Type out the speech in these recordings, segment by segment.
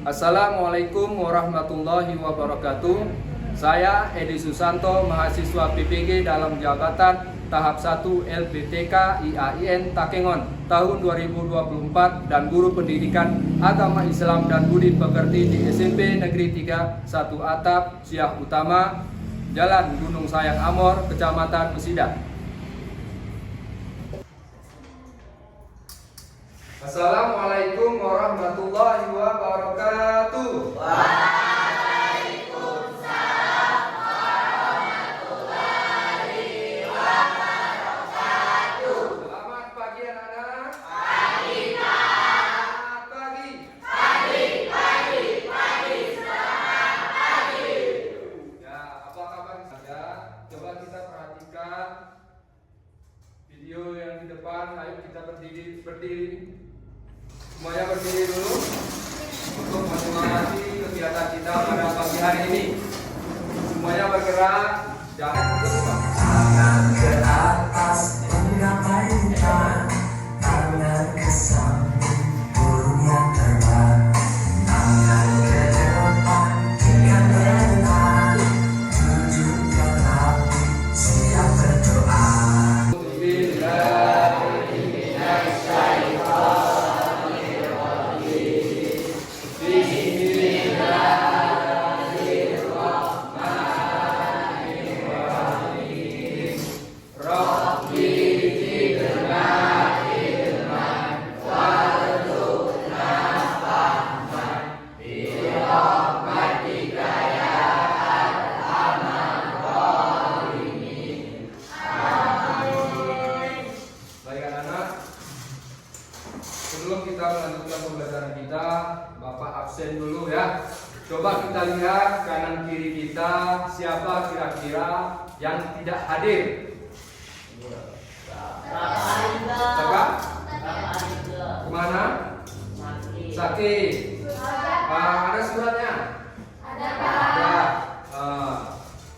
Assalamualaikum warahmatullahi wabarakatuh. Saya Edi Susanto, mahasiswa PPG dalam jabatan tahap 1 LPTK IAIN Takengon tahun 2024 dan guru pendidikan agama Islam dan budi pekerti di SMP Negeri 3 1 Atap, Siak Utama, Jalan Gunung Sayang Amor, Kecamatan Besida. Assalamualaikum warahmatullahi wabarakatuh. Waalaikumsalam warahmatullahi wabarakatuh. Selamat pagi anak-anak. Pagi, Pak. Selamat pagi. Pagi, selamat pagi. Ya, apa kabar saja? Coba kita perhatikan video yang di depan. Ayo kita berdiri. Semuanya berdiri dulu untuk menyemangati kegiatan kita pada pagi hari ini. Semuanya bergerak, jangan bergerak. Tangan ke atas mengabaikan, tangan ke samping burung yang terbang, tangan ke depan ikan berenang, tunjukkan rapi siap berdoa. Sebelum kita melanjutkan pembelajaran kita, Bapak absen dulu ya. Coba kita lihat kanan kiri kita, siapa kira-kira yang tidak hadir? Siapa? Kemana? Sakit. Ada suratnya? Ada.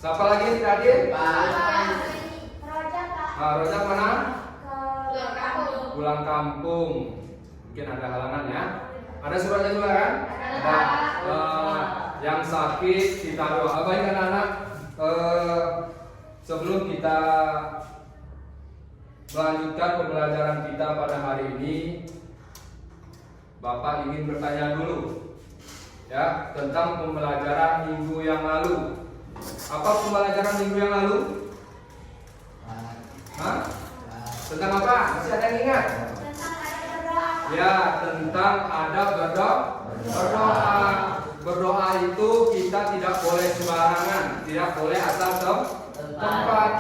Siapa lagi yang tidak hadir? Rojak mana? Pulang kampung. Mungkin ada halangan ya. Ada suratnya juga kan? Ada. Yang sakit kita doa. Baik anak-anak, sebelum kita melanjutkan pembelajaran kita pada hari ini, Bapak ingin bertanya dulu ya tentang pembelajaran minggu yang lalu. Apa pembelajaran minggu yang lalu? Hah? Tentang apa? Masih ada yang ingat? Ya, tentang adab berdoa. Berdoa itu kita tidak boleh sembarangan, tidak boleh asal tempat.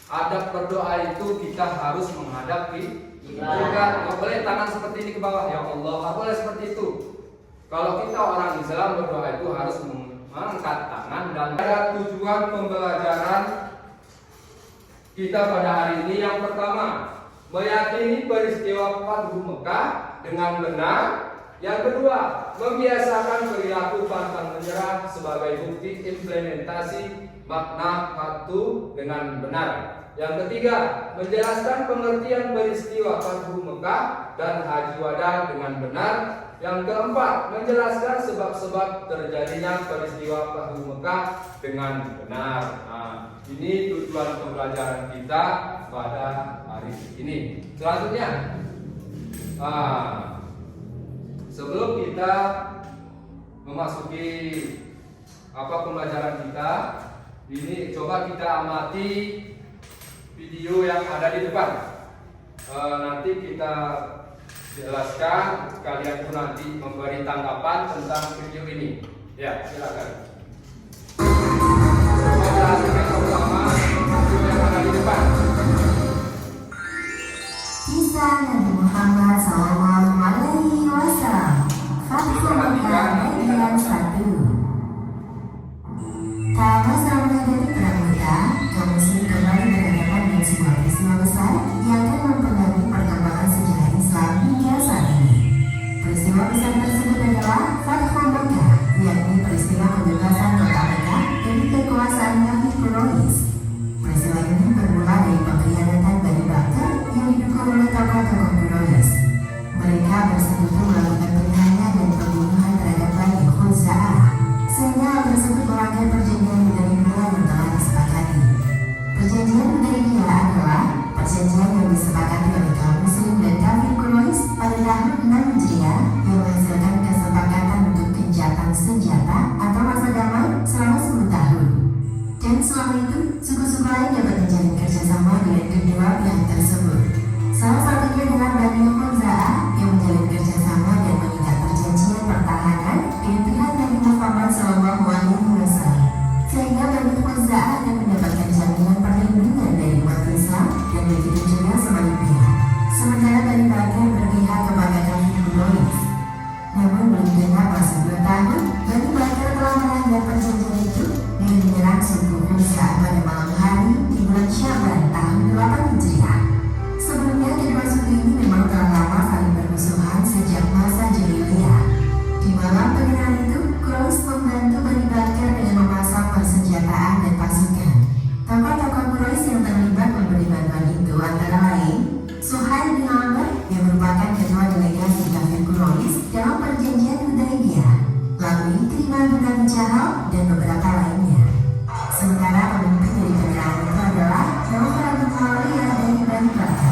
Adab berdoa itu kita harus menghadap kiblat. Nggak boleh tangan seperti ini ke bawah, ya Allah. Nggak boleh seperti itu. Kalau kita orang Islam berdoa itu harus mengangkat tangan dan ada tujuan pembelajaran kita pada hari ini. Yang pertama, meyakini peristiwa Fathu Mekah dengan benar. Yang kedua, membiasakan perilaku pantang menyerah sebagai bukti implementasi makna Fathu dengan benar. Yang ketiga, menjelaskan pengertian peristiwa Fathu Mekah dan Haji Wada dengan benar. Yang keempat, menjelaskan sebab-sebab terjadinya peristiwa Fathu Mekah dengan benar. Ini tujuan pembelajaran kita pada hari ini. Selanjutnya, sebelum kita memasuki pembelajaran kita, ini coba kita amati video yang ada di depan. Nanti kita jelaskan, kalian pun nanti memberi tanggapan tentang video ini. Ya, silakan. Kisah Nabi Muhammad SAW. Fathu Mekah bagian 1. Tak masa menghadapi perang Mekah, kaum muslim kembali berhadapan dengan sebuah peristiwa besar yang akan mempengaruhi perkembangan sejarah Islam hingga saat ini. Peristiwa besar tersebut adalah Fathu Mekah, yakni peristiwa pembebasan kota Mekah dari kekuasaan Yahudi Quraisy. Peristiwa ini bermula dari pengkhianatan Bani Bakr yang didukung oleh tokoh-tokoh Quraisy. Mereka bersekutu melakukan penyerangan dan pembunuhan terhadap kedua pihak tersebut. Salah satunya dengan Bani Khuza'ah yang menjalin kerjasama dan mengikat perjanjian pertahanan dengan pihak Nabi Muhammad SAW, sehingga Bani Khuza'ah akan mendapatkan jaminan perlindungan dari umat Islam dan begitu juga sebaliknya. Sementara Bani Bakar berpihak kepada kafir Quraisy. Namun belum genap masa 2 tahun, Bani Bakar telah melanggar perjanjian itu dengan menyerang suku Khuza'ah pada malam hari di bulan Syaban tahun 8 Hijriah. Sebelumnya kedua suku ini memang telah lama saling bermusuhan sejak masa jahiliyah. Di malam pengenalan itu, Quraisy membantu Bani Bakar dengan memasang persenjataan dan pasukan. Tokoh-tokoh Quraisy yang terlibat memberi bantuan itu antara lain Suhail bin Amr yang merupakan ketua delegasi kafir Quraisy dalam perjanjian Hudaybiyah, lalu Ikrimah bin Abi Jahal dan beberapa lainnya. Sementara pemimpin dari penyerangan itu adalah Nawfal bin Muawiyah dari Bani Bakar.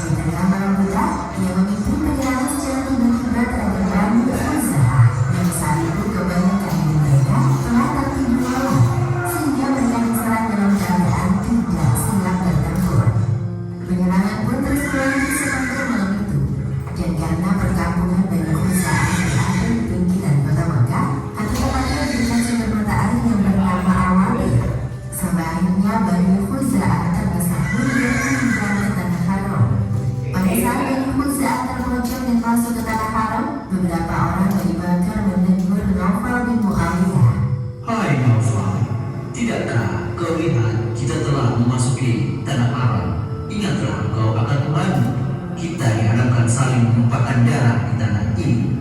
Di tengah malam buta, ia memimpin penyerangan secara tiba-tiba terhadap Bani Khuza'ah yang saat itu kebanyakan dari mereka telah tertidur lelap, sehingga mereka diserang dalam keadaan tidak siap bertempur. Penyerangan pun terus berlanjut sepanjang malam itu, dan karena perkampungan Bani Khuza'ah berada di pinggiran kota Mekah, atau tepatnya di dekat sumber mata air yang bernama Al-Wadir, sampai akhirnya Bani Khuza'ah terdesak mundur hingga ke tanah haram. Pada saat Bani Khuza'ah terpojok dan masuk ke tanah haram, beberapa orang Bani Bakar menegur Nawfal bin Muawiyah. Hai Nawfal, tidakkah kau lihat kita telah memasuki tanah haram? Ingatlah kau akan Tuhan. Kita dihadapkan saling menumpahkan darah di tanah ini.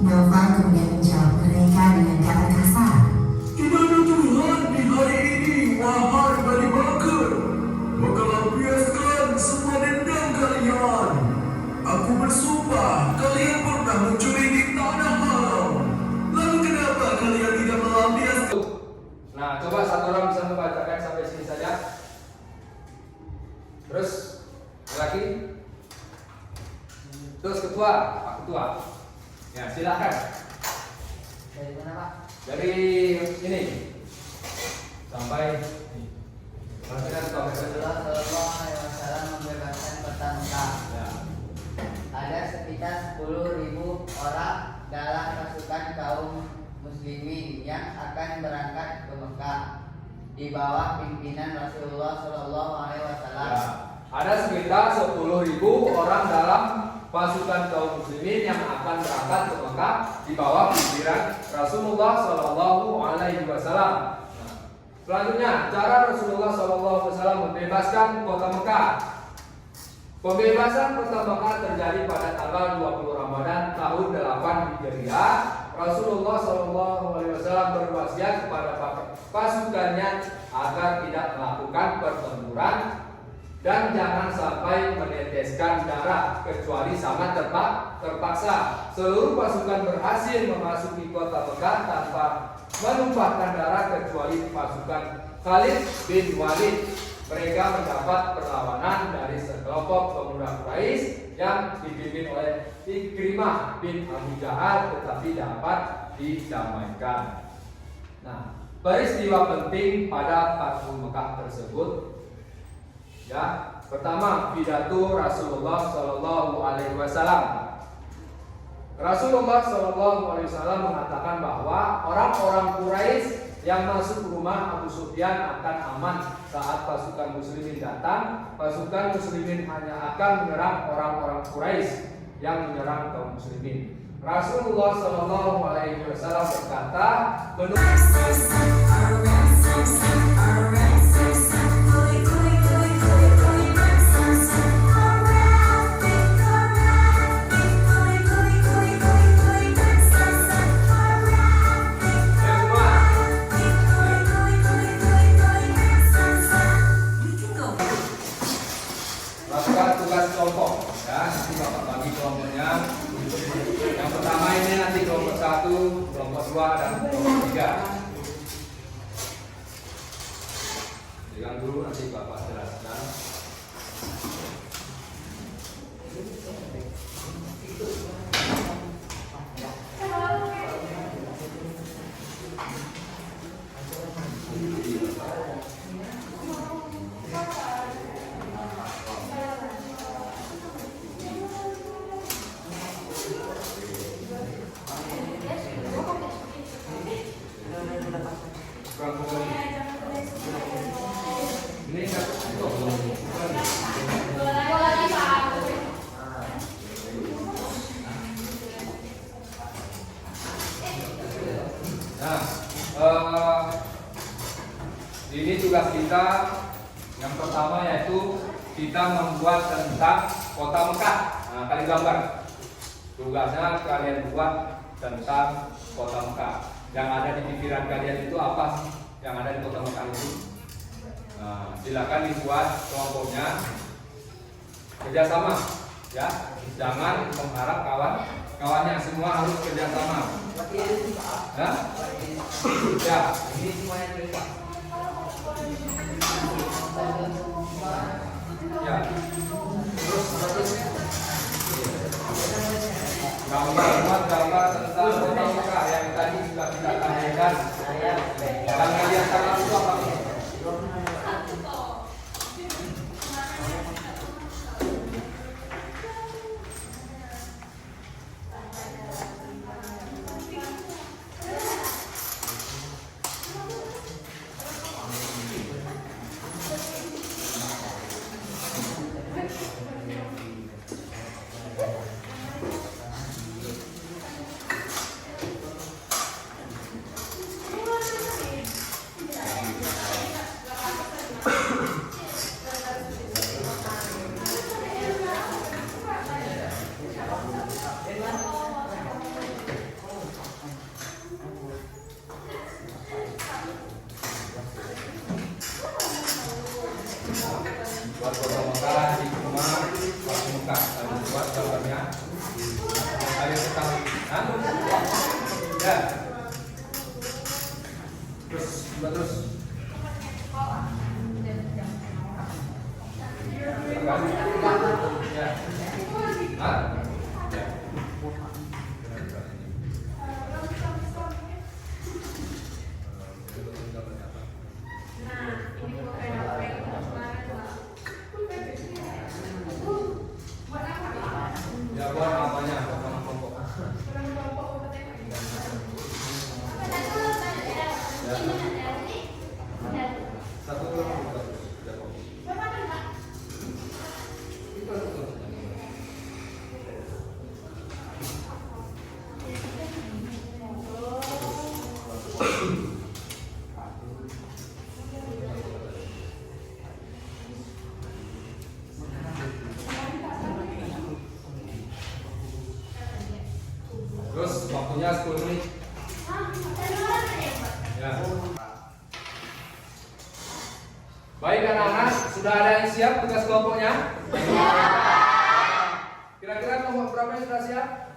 Nawfal kemudian menjawab mereka dengan kata kasar. Tidak ada Tuhan di hari ini, wahai Bani Bakar. Maka lampiaskan semua dendam kalian. Aku bersumpah kalian pernah mencuri di tanah haram. Lalu kenapa kalian tidak melampiaskan? Nah, coba satu orang bisa membacakan sampai sini saja. Terus lagi. Terus ketua, Pak Ketua. Ya, silakan. Dari mana, Pak? Dari ini sampai Rasulullah Shallallahu Alaihi Wasallam membebaskan kota Mekah. Ya. Ada sekitar 10.000 orang dalam pasukan kaum muslimin yang akan berangkat ke Mekah di bawah pimpinan Rasulullah Shallallahu Alaihi Wasallam. Ya. Ada sekitar 10.000 orang dalam pasukan kaum muslimin yang akan berangkat ke Mekah di bawah pimpinan Rasulullah Shallallahu Alaihi Wasallam. Selanjutnya, cara Rasulullah SAW membebaskan kota Mekah. Pembebasan kota Mekah terjadi pada tanggal 20 Ramadan tahun 8 Hijriah. Rasulullah SAW berwasiat kepada pasukannya agar tidak melakukan pertempuran dan jangan sampai meneteskan darah kecuali sangat terpaksa. Seluruh pasukan berhasil memasuki kota Mekah tanpa menumpahkan darah kecuali pasukan Khalid bin Walid. Mereka mendapat perlawanan dari sekelompok pemuda Quraisy yang dipimpin oleh Ikrimah bin Abi Jahal, tetapi dapat didamaikan. Nah, peristiwa penting pada Fathu Mekah tersebut, ya, pertama pidato Rasulullah Shallallahu Alaihi Wasallam. Rasulullah SAW mengatakan bahwa orang-orang Quraisy yang masuk rumah Abu Sufyan akan aman saat pasukan muslimin datang. Pasukan muslimin hanya akan menyerang orang-orang Quraisy yang menyerang kaum muslimin. Rasulullah SAW berkata, kelompok, ya, nanti Bapak bagi kelompoknya. Yang pertama ini nanti kelompok 1, kelompok 2, dan kelompok 3. Yang dulu nanti Bapak jelaskan. Ini tugas kita yang pertama yaitu kita membuat tentang kota Mekah. Nah, kalian gambar. Tugasnya kalian buat tentang kota Mekah. Yang ada di pikiran kalian itu apa sih? Yang ada di kota Mekah itu? Nah, silakan dibuat kelompoknya. Kerjasama, ya. Jangan mengharap kawannya semua harus kerjasama. Ya. Ya. Ini semuanya berita. Ya. Terus gambar tentang kota Mekah yang tadi sudah kita tanyakan. Dan kalian sangat itu apa? Buat kota Mekah di rumah kota Mekah. Lalu buat gambarnya. Ayo ketahui. Ya. Terus. Ya. Hah? Ya. Ya buat namanya sama kelompok. Satu kelompok. Terus waktunya 10 menit. Ya. Baik anak-anak, sudah ada yang siap tugas kelompoknya? Kira-kira kelompok berapa yang sudah siap?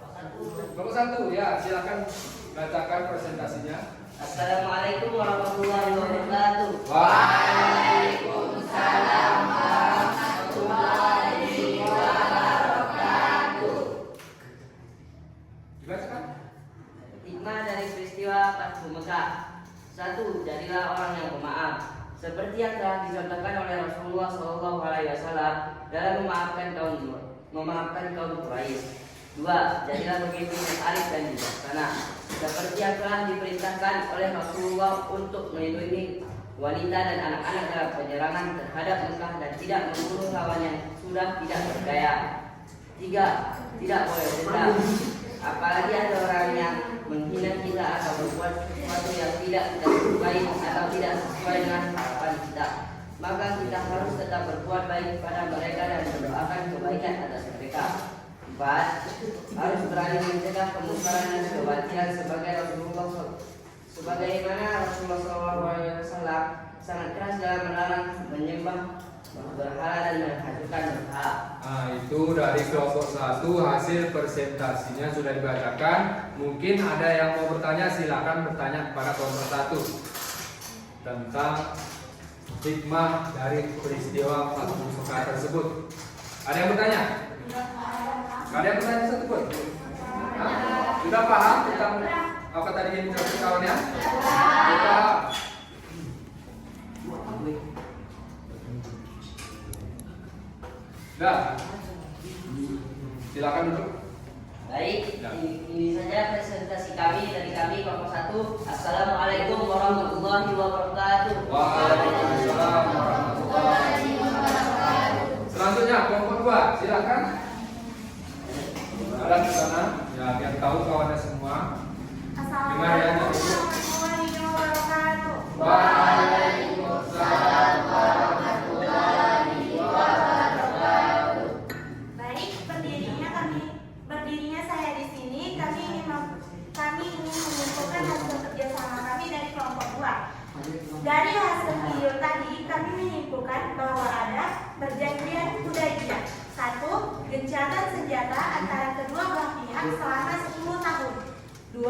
Kelompok 1, ya silakan bacakan presentasinya. Assalamualaikum warahmatullahi wabarakatuh. Waalaikumsalam warahmatullahi wabarakatuh. Jelaskan. Hikmah dari peristiwa Fathu Mekah. 1. Jadilah orang yang pemaaf, seperti yang telah dicontohkan oleh Rasulullah SAW dalam memaafkan kaum Quraisy. 2. Jadilah pemimpin yang arif dan bijaksana, seperti yang telah diperintahkan oleh Rasulullah untuk melindungi wanita dan anak-anak dalam penyerangan terhadap Mekah dan tidak membunuh lawan yang sudah tidak berdaya. 3. Tidak boleh dendam, apalagi ada orang yang menghina kita atau berbuat sesuatu yang tidak kita sukai atau tidak sesuai dengan harapan kita. Maka kita harus tetap berbuat baik kepada mereka dan mendoakan kebaikan atas mereka. 4. Harus berani mencegah kemungkaran dan kebatilan sebagaimana Rasulullah SAW sangat keras dalam melarang menyembah berhala dan menghancurkan berhala. Nah, itu dari kelompok 1 hasil presentasinya sudah dibacakan. Mungkin ada yang mau bertanya, silakan bertanya kepada kelompok 1 tentang hikmah dari peristiwa Fathu Mekah tersebut. Ada yang bertanya? Ada yang bertanya satu pun? Sudah paham tentang apa tadi yang dijelaskan kawannya? Sudah. Sudah. Silakan duduk. Baik, ini saja presentasi kami dari kami kelompok 1. Assalamualaikum warahmatullahi wabarakatuh. Waalaikumsalam warahmatullahi wabarakatuh. Selanjutnya kelompok 2, silakan. Ada di sana, ya biar tahu kawannya semua. Dengar ya. Assalamualaikum warahmatullahi wabarakatuh. Waalaikumsalam dilakukan selama 10 tahun. 2.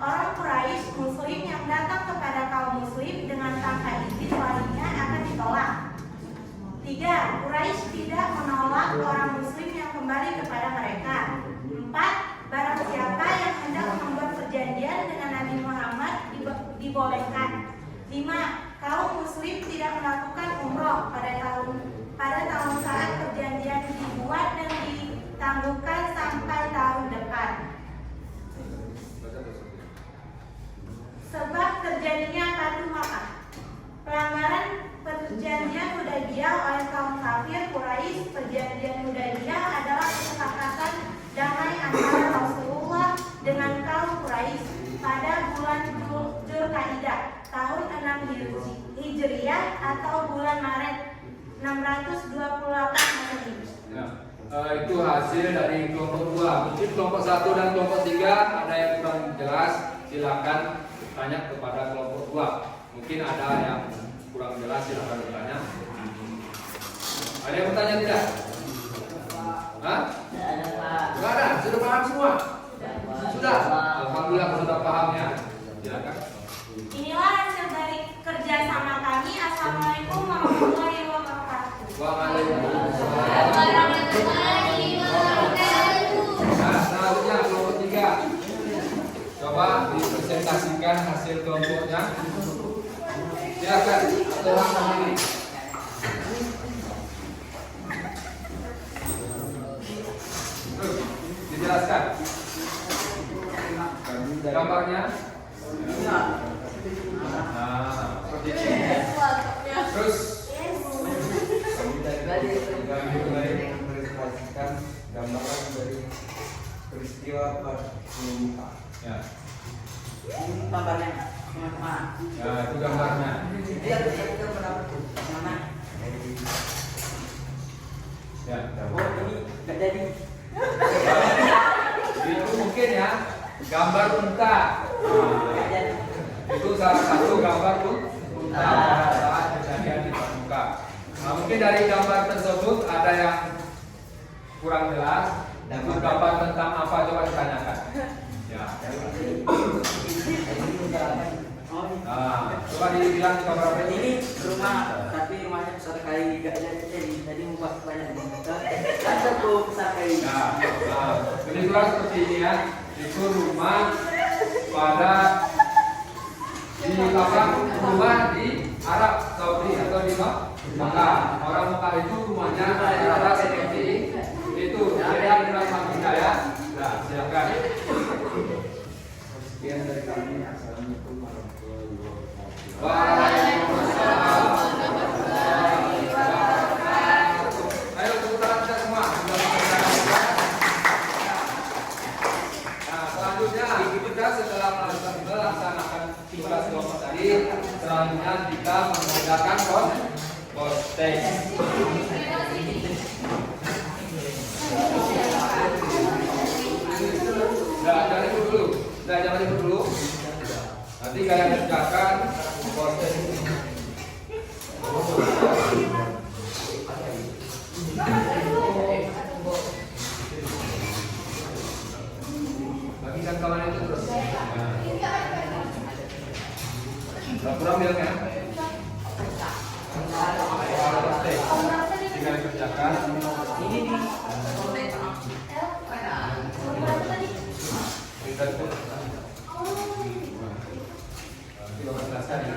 Orang Quraisy Muslim yang datang kepada kaum Muslim dengan tanpa izin walinya akan ditolak. 3. Quraisy tidak menolak orang Muslim yang kembali kepada mereka. 4. Barang siapa yang hendak membuat perjanjian dengan Nabi Muhammad dibolehkan. 5. Kaum Muslim tidak melakukan umroh pada tahun saat perjanjian dibuat dan ditangguhkan sampai tahun depan. Sebab terjadinya Fatu Makkah. Pelanggaran perjanjian Hudaybiyah oleh kaum kafir Quraisy. Perjanjian Hudaybiyah adalah kesepakatan damai antara Rasulullah dengan kaum Quraisy pada bulan Dzulqa'dah tahun 6 Hijriah atau bulan Maret 628 Masehi. Ya. Itu hasil dari kelompok 2. Mungkin kelompok 1 dan kelompok 3 ada yang kurang jelas, silakan tanya kepada kelompok 2. Mungkin ada yang kurang jelas, silakan bertanya. Ada yang bertanya tidak? Hah? Tidak ada, sudah paham semua? Sudah? Alhamdulillah sudah paham ya. Silakan. Inilah hasil dari kerjasama kami. Assalamualaikum warahmatullahi wabarakatuh. Waalaikumsalam. Nah, selanjutnya kelompok 3. Coba dipresentasikan hasil kelompoknya. Silakan, satu orang sendiri. Terus dijelaskan gambarnya. Nah, seperti ini. Terus kami mulai mempresentasikan gambaran dari peristiwa Pramuka. Ya. Ini gambarnya, teman-teman. Ya, itu gambarnya. Dia kita mendapat mana? Ya, Oh, ini nggak jadi. itu mungkin ya gambar unta. Nggak jadi. Itu salah satu gambar unta pada saat kejadian di Pramuka. Nah, mungkin dari gambar tersebut ada yang kurang jelas. Itu gambar tentang apa, coba ditanyakan. Ya. Nah, coba dibilang di gambar apa ini? Ini rumah, tapi rumahnya besar kali, nggak jadi. Tadi mau buat banyak ada tuh besar kali. Nah, ini kurang seperti ini ya. Itu rumah pada di rumah di Arab Saudi atau di Mekah. Orang Mekah itu rumahnya rata seperti itu. Jadi yang dalam hidayah. Nah, silakan. Sekian dari kami. Assalamualaikum warahmatullahi wabarakatuh. Waalaikumsalam. Ayo tepuk tangan kita semua. Nah, selanjutnya kita setelah melaksanakan tugas kelompok tadi, selanjutnya kita menggunakan posting. Jangan ikut dulu. Jangan ikut dulu. Nanti kalian kerjakan posting. Bagikan kawan itu terus. Kurang bilangnya. Tinggal dikerjakan. Ini nih. Kita itu. Nanti bapak jelaskan ya.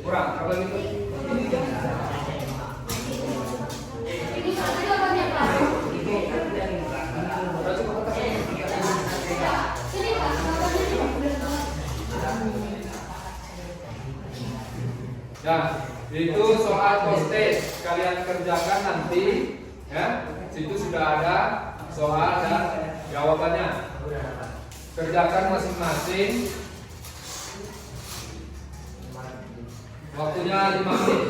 Kurang, apa gitu? Nah, itu soal postage kalian kerjakan nanti, ya. Situ sudah ada soal dan jawabannya. Kerjakan masing-masing. Waktunya 5 menit.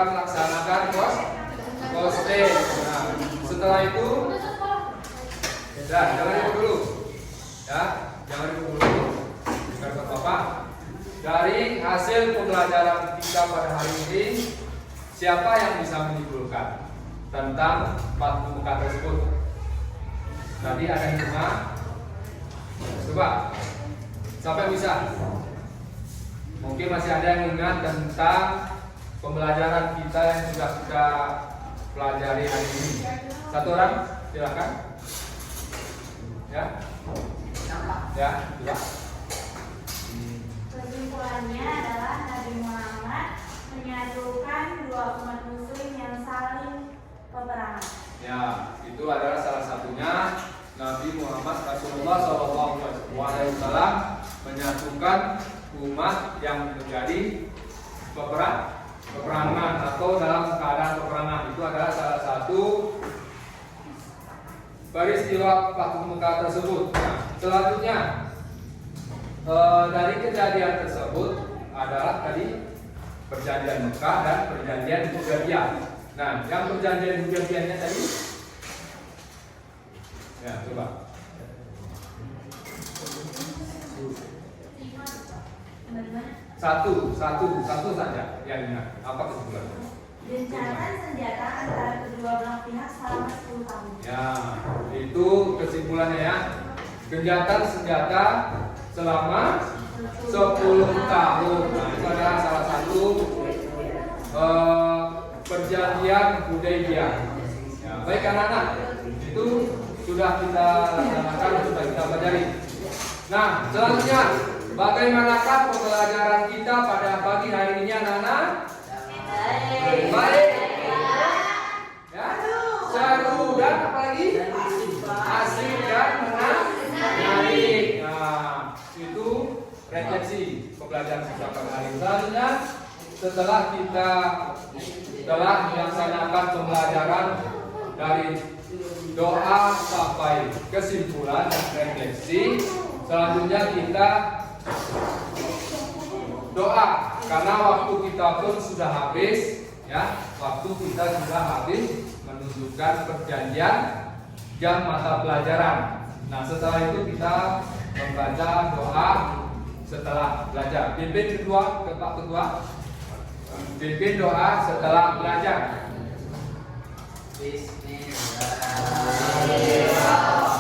melaksanakan koste. Nah, setelah itu, jangan ribut dulu, ya, jangan ribut dulu. Kata Bapak, dari hasil pembelajaran kita pada hari ini, siapa yang bisa menyimpulkan tentang Fathu Mekah tersebut? Tadi ada 5. Coba, siapa yang bisa? Mungkin masih ada yang ingat tentang pembelajaran kita yang sudah kita pelajari hari ini. Satu orang, silakan. Ya, ya, coba. Kesimpulannya adalah Nabi Muhammad menyatukan dua umat muslim yang saling peperangan. Ya, itu adalah salah satunya Nabi Muhammad Rasulullah SAW menyatukan umat yang menjadi peperangan atau dalam keadaan peperangan. Itu adalah salah satu peristiwa Fathu Mekah tersebut. Nah, selanjutnya dari kejadian tersebut adalah tadi perjanjian Mekah dan perjanjian Hudaybiyah. Nah, yang perjanjian Hudaybiyahnya tadi, ya coba. Satu saja yang ingat. Apa kesimpulannya? Gencatan senjata antara kedua belah pihak selama 10 tahun. Ya, itu kesimpulannya ya. Gencatan senjata selama 10 tahun. Nah, itu adalah salah satu perjanjian Hudaybiyah. Ya, baik anak-anak, itu sudah kita laksanakan, sudah kita pelajari. Nah, selanjutnya, bagaimanakah pembelajaran kita pada pagi hari ini anak-anak? Baik. Ya, seru dan apalagi asik dan menarik. Nah, itu refleksi pembelajaran kita pada hari ini. Selanjutnya, setelah kita telah melaksanakan pembelajaran dari doa sampai kesimpulan dan refleksi, selanjutnya kita doa, karena waktu kita pun sudah habis, ya, waktu kita sudah habis menunjukkan perjanjian jam mata pelajaran. Nah, setelah itu kita membaca doa setelah belajar. Pimpin kedua, Pak Ketua, pimpin doa setelah belajar. Bismillahirrahmanirrahim.